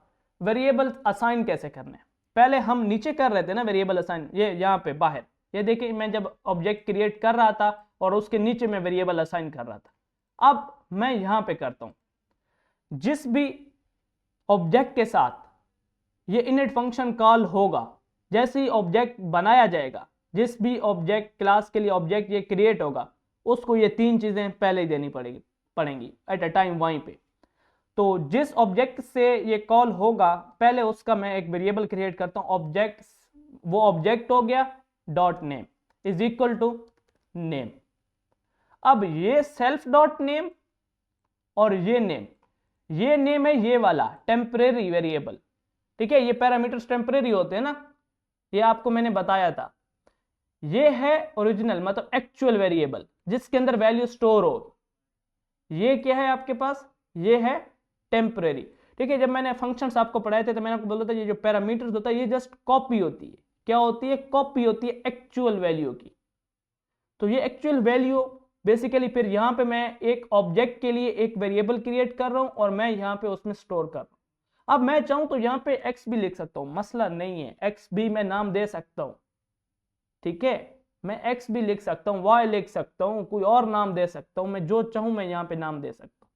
वेरिएबल असाइन कैसे करने हैं, पहले हम नीचे कर रहे थे ना वेरिएबल असाइन, ये यहाँ पे बाहर, ये देखिए मैं जब ऑब्जेक्ट क्रिएट कर रहा था और उसके नीचे मैं वेरिएबल असाइन कर रहा था। अब मैं यहाँ पे करता हूँ, जिस भी ऑब्जेक्ट के साथ ये इनिट फंक्शन कॉल होगा, जैसे ही ऑब्जेक्ट बनाया जाएगा, जिस भी ऑब्जेक्ट क्लास के लिए ऑब्जेक्ट ये क्रिएट होगा, उसको ये तीन चीजें पहले ही देनी पड़ेंगी एट अ टाइम वहीं पे। तो जिस ऑब्जेक्ट से ये कॉल होगा पहले उसका मैं एक वेरिएबल क्रिएट करता हूं ऑब्जेक्ट, वो ऑब्जेक्ट हो गया dot name is equal to name. अब ये सेल्फ डॉट नेम और ये नेम है ये वाला टेम्परेरी वेरिएबल, ठीक है। ये पैरामीटर्स टेम्परेरी होते हैं ना, ये आपको मैंने बताया था। ये है ओरिजिनल मतलब एक्चुअल वेरिएबल जिसके अंदर वैल्यू स्टोर हो। ये क्या है आपके पास, ये है टेम्परेरी, ठीक है। जब मैंने फंक्शंस आपको पढ़ाए थे तो मैंने आपको बोला था ये जो पैरामीटर्स होता है ये जस्ट कॉपी होती है, क्या होती है, कॉपी होती है एक्चुअल वैल्यू की। तो ये एक्चुअल वैल्यू बेसिकली फिर यहां पे मैं एक ऑब्जेक्ट के लिए एक वेरिएबल क्रिएट कर रहा हूं और मैं यहां पे उसमें स्टोर कर रहा हूं। अब मैं चाहूं तो यहां पे एक्स भी लिख सकता हूं, मसला नहीं है, एक्स भी मैं नाम दे सकता हूं, ठीक है। मैं एक्स भी लिख सकता हूं, वाई लिख सकता हूं, कोई और नाम दे सकता हूं, मैं जो चाहूं मैं यहां पे नाम दे सकता हूं।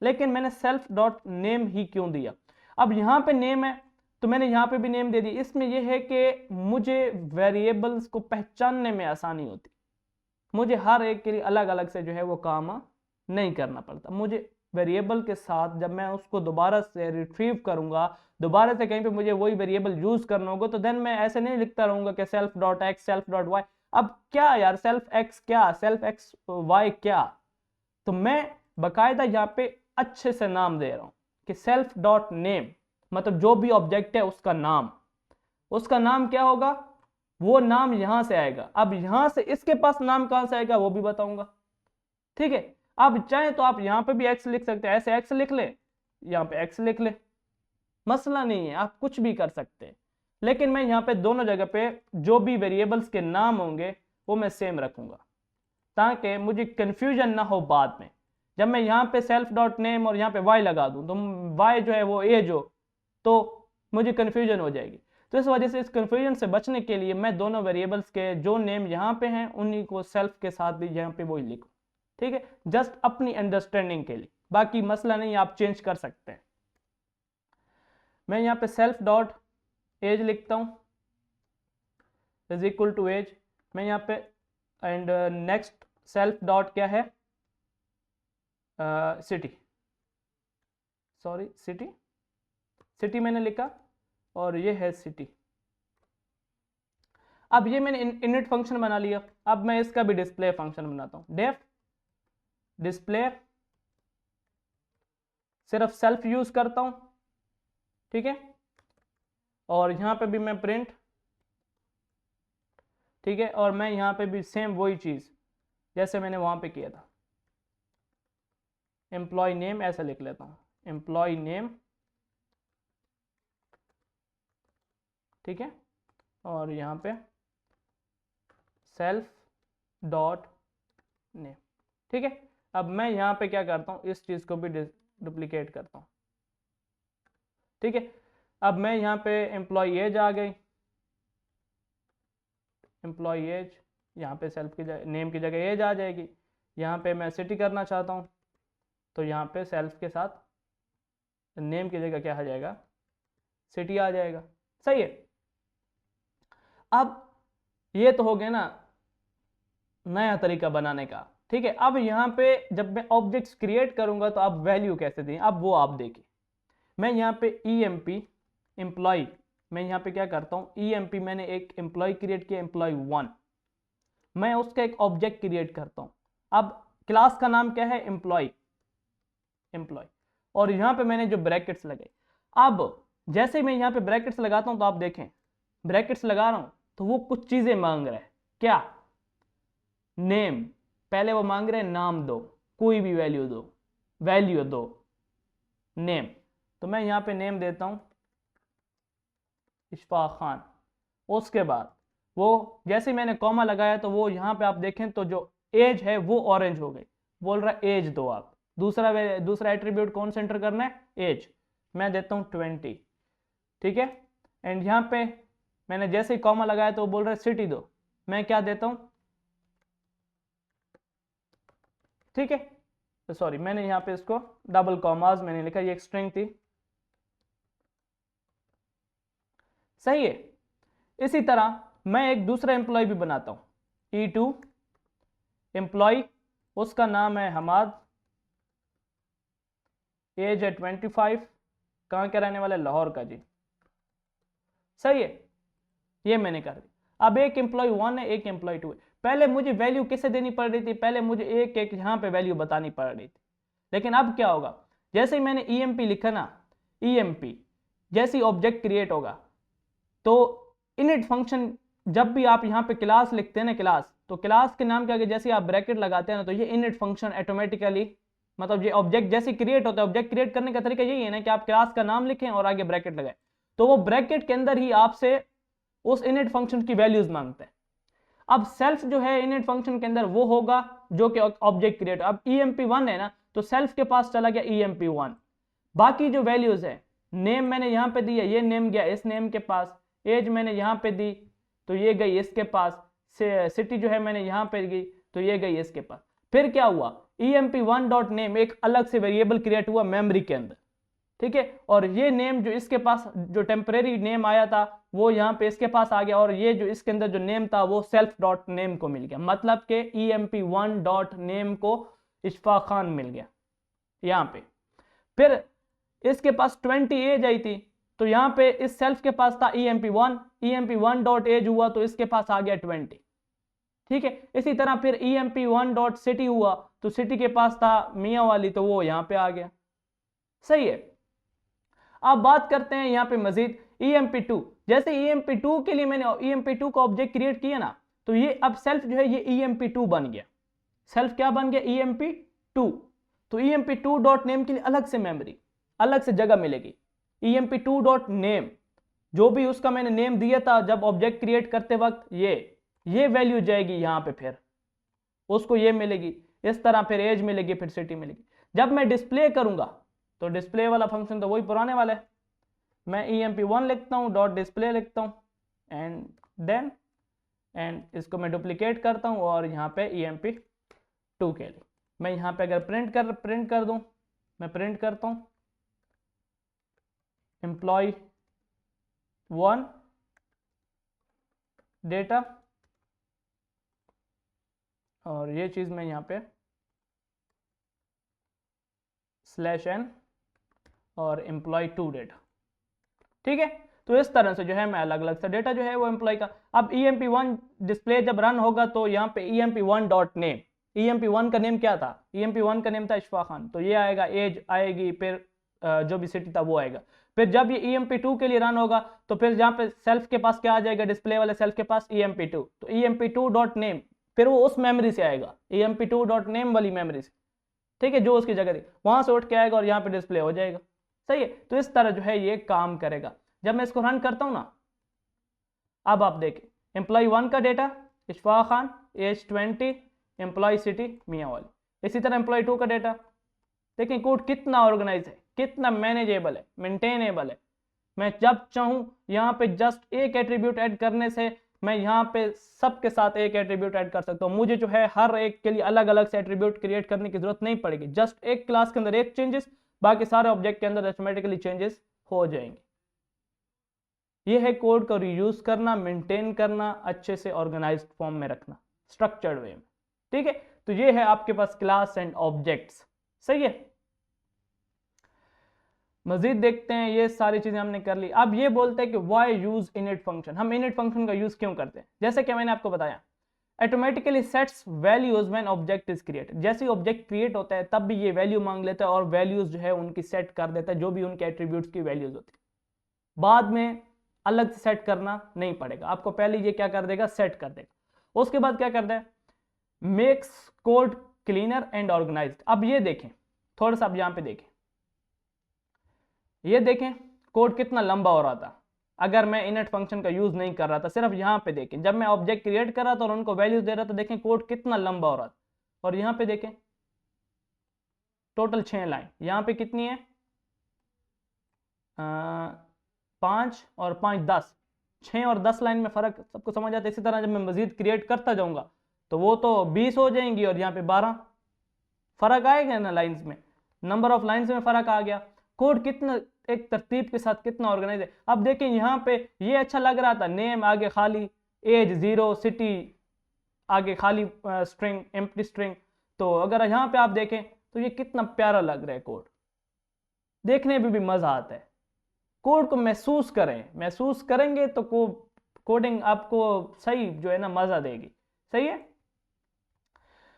लेकिन मैंने सेल्फ डॉट नेम ही क्यों दिया, अब यहां पे नेम है तो मैंने यहां पे भी नेम दे दी। इसमें यह है कि मुझे वेरिएबल्स को पहचानने में आसानी होती, मुझे हर एक के लिए अलग अलग से जो है वो काम नहीं करना पड़ता। मुझे वेरिएबल के साथ जब मैं उसको दोबारा से रिट्रीव करूंगा, दोबारा से कहीं पे मुझे वही वेरिएबल यूज करना होगा, तो देन मैं ऐसे नहीं लिखता रहूंगा कि self dot X self dot Y. अब क्या यार, सेल्फ एक्स क्या, सेल्फ एक्स वाई क्या, तो मैं बकायदा यहाँ पे अच्छे से नाम दे रहा हूं कि सेल्फ डॉट नेम मतलब जो भी ऑब्जेक्ट है उसका नाम क्या होगा, वो नाम यहां से आएगा। अब यहां से इसके पास नाम कहां से आएगा वो भी बताऊंगा, ठीक है। अब चाहे तो आप यहां पे भी एक्स लिख सकते हैं, ऐसे एक्स लिख ले, यहां पे एक्स लिख ले, मसला नहीं है, आप कुछ भी कर सकते हैं। लेकिन मैं यहां पे दोनों जगह पे जो भी वेरिएबल्स के नाम होंगे वो मैं सेम रखूंगा ताकि मुझे कंफ्यूजन ना हो बाद में। जब मैं यहाँ पे सेल्फ डॉट नेम और यहाँ पे वाई लगा दूं तो वाई जो है वो एज हो तो मुझे कंफ्यूजन हो जाएगी। तो इस वजह से इस कंफ्यूजन से बचने के लिए मैं दोनों वेरिएबल्स के जो नेम यहाँ पे हैं उन्हीं को सेल्फ के साथ भी यहाँ पे वही लिखूं, ठीक है, जस्ट अपनी अंडरस्टैंडिंग के लिए, बाकी मसला नहीं, आप चेंज कर सकते हैं। मैं यहाँ पे सेल्फ डॉट एज लिखता हूँ इज इक्वल टू एज, मैं यहाँ पे एंड नेक्स्ट सेल्फ डॉट क्या है सिटी, सॉरी सिटी मैंने लिखा और ये है सिटी। अब ये मैंने इनिट फंक्शन बना लिया, अब मैं इसका भी डिस्प्ले फंक्शन बनाता हूं। डेफ डिस्प्ले सिर्फ सेल्फ यूज करता हूं, ठीक है, और यहां पे भी मैं प्रिंट, ठीक है, और मैं यहां पे भी सेम वही चीज जैसे मैंने वहां पे किया था, एम्प्लॉय नेम ऐसा लिख लेता हूं, एम्प्लॉय नेम, ठीक है, और यहां पे सेल्फ डॉट नेम, ठीक है। अब मैं यहां पे क्या करता हूं, इस चीज को भी डुप्लीकेट करता हूं, ठीक है। अब मैं यहां पे एम्प्लॉय एज आ गई, एम्प्लॉय एज यहाँ पे सेल्फ की नेम की जगह एज आ जाएगी। यहाँ पे मैं सिटी करना चाहता हूँ तो यहाँ पे सेल्फ के साथ नेम की जगह क्या आ जाएगा, सिटी आ जाएगा। सही है। अब ये तो हो गया ना नया तरीका बनाने का, ठीक है। अब यहाँ पे जब मैं ऑब्जेक्ट्स क्रिएट करूंगा तो आप वैल्यू कैसे दें, अब वो आप देखिए। मैं यहाँ पे emp एम्प्लॉय, मैं यहाँ पे क्या करता हूँ, emp मैंने एक एम्प्लॉय क्रिएट किया, एम्प्लॉय1, मैं उसका एक ऑब्जेक्ट क्रिएट करता हूँ। अब क्लास का नाम क्या है, एम्प्लॉय, और यहाँ पे मैंने जो ब्रैकेट्स लगाए, अब जैसे मैं यहाँ पे ब्रैकेट्स लगाता हूँ तो आप देखें ब्रैकेट्स लगा रहा हूँ तो वो कुछ चीजें मांग रहा है। क्या, नेम, पहले वो मांग रहे हैं नाम दो, कोई भी वैल्यू दो, वैल्यू दो नेम, तो मैं यहाँ पे नेम देता हूँ इशफाक खान। उसके बाद वो जैसे ही मैंने कॉमा लगाया तो वो यहाँ पे आप देखें तो जो एज है वो ऑरेंज हो गई, बोल रहा है एज दो आप। दूसरा एट्रीब्यूट कौन सा एंटर करना है, एज, मैं देता हूँ 20, ठीक है। एंड यहाँ पे मैंने जैसे ही कॉमा लगाया तो वो बोल रहा है सिटी दो, मैं क्या देता हूँ, ठीक है। तो सॉरी मैंने यहाँ पे इसको डबल कॉमास मैंने लिखा, ये एक स्ट्रिंग थी। सही है। इसी तरह मैं एक दूसरा एम्प्लॉय भी बनाता हूं, E2 एम्प्लॉय, उसका नाम है हमाद, एज है 25, कहाँ के रहने वाले, लाहौर का जी। सही है, ये मैंने कर दिया। अब एक एम्प्लॉय1 है, एक एम्प्लॉय2 है। पहले मुझे वैल्यू किसे देनी पड़ रही थी, पहले मुझे एक एक यहाँ पे वैल्यू बतानी पड़ रही थी। लेकिन अब क्या होगा, जैसे ही मैंने emp लिखा ना, emp जैसे ही ऑब्जेक्ट क्रिएट होगा तो इनिट फंक्शन, जब भी आप यहाँ पे क्लास लिखते हैं ना, क्लास, तो क्लास के नाम के आगे जैसे आप ब्रैकेट लगाते हैं ना, तो ये इनिट फंक्शन ऑटोमेटिकली, मतलब ये ऑब्जेक्ट जैसे क्रिएट होता है, ऑब्जेक्ट क्रिएट करने का तरीका यही है ना कि आप क्लास का नाम लिखें और आगे ब्रैकेट लगाएं, तो वो ब्रैकेट के अंदर ही आपसे उस इनिट फंक्शन की वैल्यूज मांगते हैं। अब सेल्फ जो है इनिट फंक्शन के अंदर वो होगा जो कि ऑब्जेक्ट क्रिएट, अब emp1 है ना तो सेल्फ के पास चला गया emp1, बाकी जो वैल्यूज है, नेम मैंने यहाँ पे दिया, ये नेम गया इस नेम के पास, एज मैंने यहाँ पे दी तो ये गई इसके पास, सिटी जो है मैंने यहाँ पे गई तो ये गई इसके पास। फिर क्या हुआ, emp1.name एक अलग से वेरिएबल क्रिएट हुआ मेमोरी के अंदर, ठीक है। और ये नेम जो इसके पास जो टेम्परेरी नेम आया था वो यहाँ पे इसके पास आ गया, और ये जो इसके अंदर जो नेम था वो सेल्फ डॉट नेम को मिल गया, मतलब के emp1.name को इशफाक खान मिल गया यहाँ पे। फिर इसके पास 20 एज आई थी तो यहाँ पे इस सेल्फ के पास था emp1 हुआ तो इसके पास आ गया 20, ठीक है। इसी तरह फिर emp1.city हुआ तो सिटी के पास था मियाँ वाली तो वो यहाँ पे आ गया। सही है। अब बात करते हैं यहाँ पे मजीद emp2, जैसे emp2 के लिए मैंने emp2 का ऑब्जेक्ट क्रिएट किया ना, तो ये अब सेल्फ जो है ये emp2 बन गया। सेल्फ क्या बन गया, emp2, तो emp2.name के लिए अलग से मेमोरी, अलग से जगह मिलेगी। emp2.name जो भी उसका मैंने नेम दिया था जब ऑब्जेक्ट क्रिएट करते वक्त, ये वैल्यू जाएगी यहाँ पे, फिर उसको ये मिलेगी, इस तरह फिर एज मिलेगी, फिर सिटी मिलेगी। जब मैं डिस्प्ले करूंगा तो डिस्प्ले वाला फंक्शन तो वही पुराने वाला है, मैं emp1 लिखता हूँ, डॉट डिस्प्ले लिखता हूँ, एंड देन इसको मैं डुप्लीकेट करता हूँ और यहाँ पे emp2 के लिए मैं यहाँ पे अगर प्रिंट कर दूँ, मैं प्रिंट करता हूँ employee1 डेटा, और ये चीज मैं यहाँ पे /n और employee2 डेटा, ठीक है। तो इस तरह से जो है मैं अलग अलग सा डेटा जो है वो एम्प्लॉय का। अब emp1 डिस्प्ले जब रन होगा तो यहाँ पे emp1.name, emp1 का नेम क्या था, emp1 का नेम था इशफाक खान, तो ये आएगा, एज आएगी, फिर जो भी सिटी था वो आएगा। फिर जब ये emp2 के लिए रन होगा तो फिर जहाँ पे सेल्फ के पास क्या आ जाएगा, डिस्प्ले वाले सेल्फ के पास emp2, तो emp2.name फिर वो उस मेमोरी से आएगा, emp2.name वाली मेमोरी से, ठीक है, जो उसकी जगह थी वहां से उठ के आएगा और यहाँ पे डिस्प्ले हो जाएगा। सही है। तो इस तरह जो है ये काम करेगा। जब मैं इसको रन करता हूं ना, अब आप देखें employee1 का data Ishfaq Khan, age 20, employee city Mianwali. इसी तरह employee2 का डेटा, देखें कोड कितना ऑर्गेनाइज है, कितना मैनेजेबल है, मेंटेनेबल है। मैं जब चाहूं यहाँ पे जस्ट एक एट्रीब्यूट ऐड करने से मैं यहाँ पे सबके साथ एक एट्रीब्यूट ऐड कर सकता हूँ। मुझे जो है हर एक के लिए अलग अलग से एट्रीब्यूट क्रिएट करने की जरूरत नहीं पड़ेगी, जस्ट एक क्लास के अंदर एक चेंजेस, बाकी सारे ऑब्जेक्ट के अंदर ऑटोमेटिकली चेंजेस हो जाएंगे। ये है कोड को रीयूज करना, मेंटेन करना, अच्छे से ऑर्गेनाइज्ड फॉर्म में रखना, स्ट्रक्चर्ड वे में। ठीक है, तो ये है आपके पास क्लास एंड ऑब्जेक्ट्स। सही है, मजीद देखते हैं। ये सारी चीजें हमने कर ली। अब ये बोलते हैं कि वाई यूज इनिट फंक्शन, हम इनिट फंक्शन का यूज क्यों करते हैं। जैसे कि मैंने आपको बताया, automatically sets values when object is created, जैसे ऑब्जेक्ट क्रिएट होता है तब भी ये वैल्यू मांग लेता है और वैल्यूज जो है उनकी सेट कर देता है, जो भी उनके एट्रीब्यूट्स की वैल्यूज होती है। बाद में अलग से सेट करना नहीं पड़ेगा आपको, पहले ये क्या कर देगा, सेट कर देगा। उसके बाद क्या करता है, makes code cleaner and organised. अब ये देखें थोड़ा सा, अब यहां पे देखें, ये देखें कोड कितना लंबा हो रहा था अगर मैं इनिट फंक्शन का यूज नहीं कर रहा था। सिर्फ यहां पे देखें, जब मैं ऑब्जेक्ट क्रिएट कर रहा था और उनको वैल्यूज दे रहा था, देखें कोड कितना लंबा हो रहा था। और यहां पे देखें टोटल 6 लाइन, यहां पे कितनी है, 5 और 5 10, 6 और 10 लाइन में फर्क सबको समझ आता है। इसी तरह जब मैं मजीद क्रिएट करता जाऊंगा तो वो तो 20 हो जाएंगी और यहाँ पे 12, फर्क आएगा ना लाइंस में, नंबर ऑफ लाइंस में फर्क आ गया। कोड कितना एक तरतीब के साथ कितना ऑर्गेनाइज है। अब देखें यहाँ पे ये अच्छा लग रहा था, नेम आगे खाली, एज 0, सिटी आगे खाली स्ट्रिंग, एम्प्टी स्ट्रिंग। तो अगर यहाँ पे आप देखें तो ये कितना प्यारा लग रहा है, कोड देखने में भी मजा आता है। कोड को महसूस करें, महसूस करेंगे तो कोडिंग आपको सही जो है ना मजा देगी। सही है।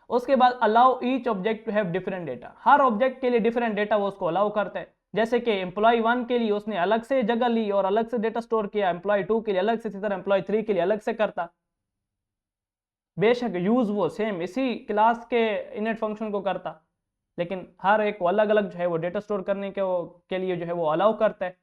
उसके बाद allow each object to have different data, हर ऑब्जेक्ट के लिए डिफरेंट डेटा वो उसको अलाउ करता है। जैसे कि एम्प्लॉय 1 के लिए उसने अलग से जगह ली और अलग से डेटा स्टोर किया, एम्प्लॉय 2 के लिए अलग से, इसी तरह एम्प्लॉय 3 के लिए अलग से करता। बेशक यूज वो सेम इसी क्लास के इनिट फंक्शन को करता, लेकिन हर एक को अलग अलग जो है वो डेटा स्टोर करने के लिए जो है वो अलाउ करता है।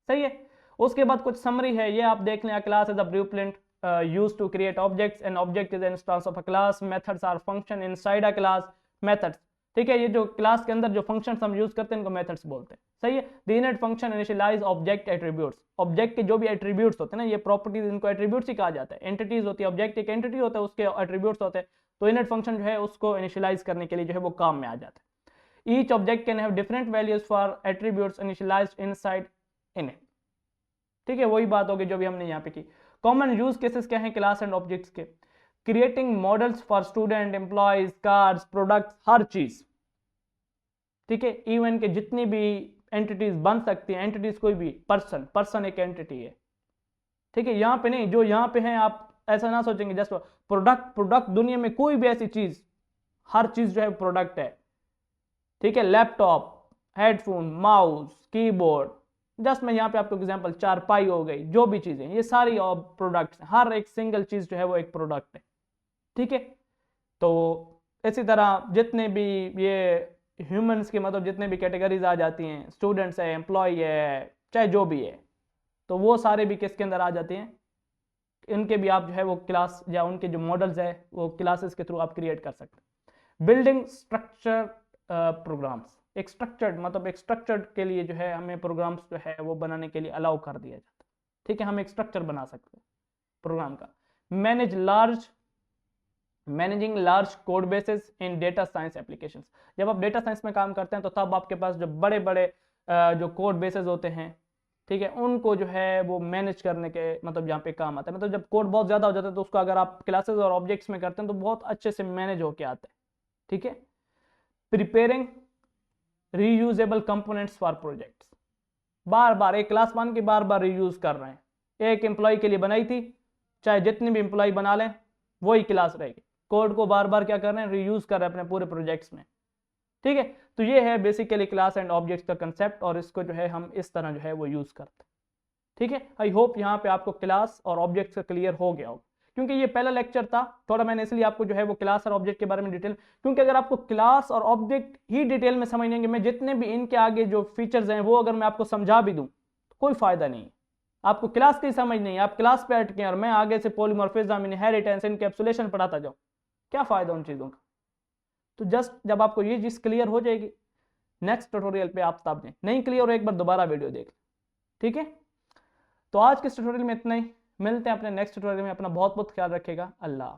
सही है। उसके बाद कुछ समरी है, ये आप देख लें। Class is a blueprint used to create objects, an object is an instance of a class, methods are function inside a class, methods। ठीक है, ये जो क्लास के अंदर जो फंक्शंस हम यूज करते हैं इनको मेथड्स बोलते हैं। सही है। The init function initialise object attributes, object के जो भी एट्रीब्यूट्स होते हैं ना, ये प्रॉपर्टीज इनको एट्रीब्यूट्स ही कहा जाता है। एंटिटीज होती है, ऑब्जेक्ट एक एंटिटी होता है, उसके एट्रीब्यूट्स होते हैं। तो इनिट फंक्शन जो है उसको इनिशियलाइज करने के लिए जो है वो काम में आ जाता है। Each object can have different values for attributes initialised inside init. ठीक है, वही बात होगी जो भी हमने यहाँ पे की। कॉमन यूज केसेस क्या हैं क्लास एंड ऑब्जेक्ट्स के, creating models for student, employees, cards, products, हर चीज। ठीक है, इवन के जितनी भी एंटिटीज बन सकती हैं, एंटिटीज कोई भी, पर्सन एक एंटिटी है। ठीक है, यहाँ पे नहीं, जो यहाँ पे है आप ऐसा ना सोचेंगे जस्ट प्रोडक्ट दुनिया में कोई भी ऐसी चीज, हर चीज जो है प्रोडक्ट है। ठीक है, laptop, headphone, mouse, keyboard, just मैं यहाँ पे आपको एग्जांपल, चारपाई हो गई, जो भी चीजें, ये सारी प्रोडक्ट्स, हर एक सिंगल चीज जो है वो एक प्रोडक्ट है। ठीक है, तो इसी तरह जितने भी ये ह्यूमंस के मतलब जितने भी कैटेगरीज आ जाती हैं, स्टूडेंट्स है, एम्प्लॉय है, चाहे जो भी है, तो वो सारे भी किसके अंदर आ जाते हैं, इनके भी आप जो है वो क्लास या उनके जो मॉडल्स है वो क्लासेस के थ्रू आप क्रिएट कर सकते हैं। बिल्डिंग स्ट्रक्चर प्रोग्राम्स, एक स्ट्रक्चर्ड मतलब एक स्ट्रक्चर्ड के लिए जो है हमें प्रोग्राम्स जो है वो बनाने के लिए अलाउ कर दिया जाता है। ठीक है, हम एक स्ट्रक्चर बना सकते हैं प्रोग्राम का। मैनेजिंग लार्ज कोड बेसेस इन डेटा साइंस एप्लीकेशंस, जब आप डेटा साइंस में काम करते हैं तो तब आपके पास जो बड़े बड़े जो कोड बेसेस होते हैं, ठीक है, उनको जो है वो मैनेज करने के मतलब यहाँ पे काम आता है। मतलब जब कोड बहुत ज़्यादा हो जाता है तो उसको अगर आप क्लासेस और ऑब्जेक्ट्स में करते हैं तो बहुत अच्छे से मैनेज होके आता है। ठीक है, preparing reusable components for projects, बार बार एक क्लास वन की बार बार रीयूज कर रहे हैं, एक एम्प्लॉय के लिए बनाई थी, चाहे जितनी भी एम्प्लॉय बना लें वही क्लास रहेगी, कोड को बार बार क्या कर रहे हैं, रीयूज कर रहे हैं अपने पूरे प्रोजेक्ट्स में। ठीक है, तो ये है बेसिकली क्लास एंड ऑब्जेक्ट्स का कंसेप्ट और इसको जो है हम इस तरह जो है वो यूज करते हैं। ठीक है, आई होप यहाँ पे आपको क्लास और ऑब्जेक्ट्स का क्लियर हो गया होगा, क्योंकि ये पहला लेक्चर था, थोड़ा मैंने इसलिए आपको जो है वो क्लास और ऑब्जेक्ट के बारे में डिटेल, क्योंकि अगर आपको क्लास और ऑब्जेक्ट ही डिटेल में समझेंगे, मैं जितने भी इनके आगे जो फीचर्स हैं वो अगर मैं आपको समझा भी दूं तो कोई फायदा नहीं है। आपको क्लास की समझ नहीं है, आप क्लास पे अटके और मैं आगे से पॉलीमॉर्फिज्म, इनहेरिटेंस, इनकैप्सुलेशन पढ़ाता जाऊं, क्या फायदा उन चीजों का। तो जस्ट जब आपको ये चीज क्लियर हो जाएगी नेक्स्ट ट्यूटोरियल पे आप तब नहीं क्लियर हो एक बार दोबारा वीडियो देख। ठीक है, तो आज के ट्यूटोरियल में इतना ही, मिलते हैं अपने नेक्स्ट ट्यूटोरियल में। अपना बहुत बहुत ख्याल रखिएगा। अल्लाह।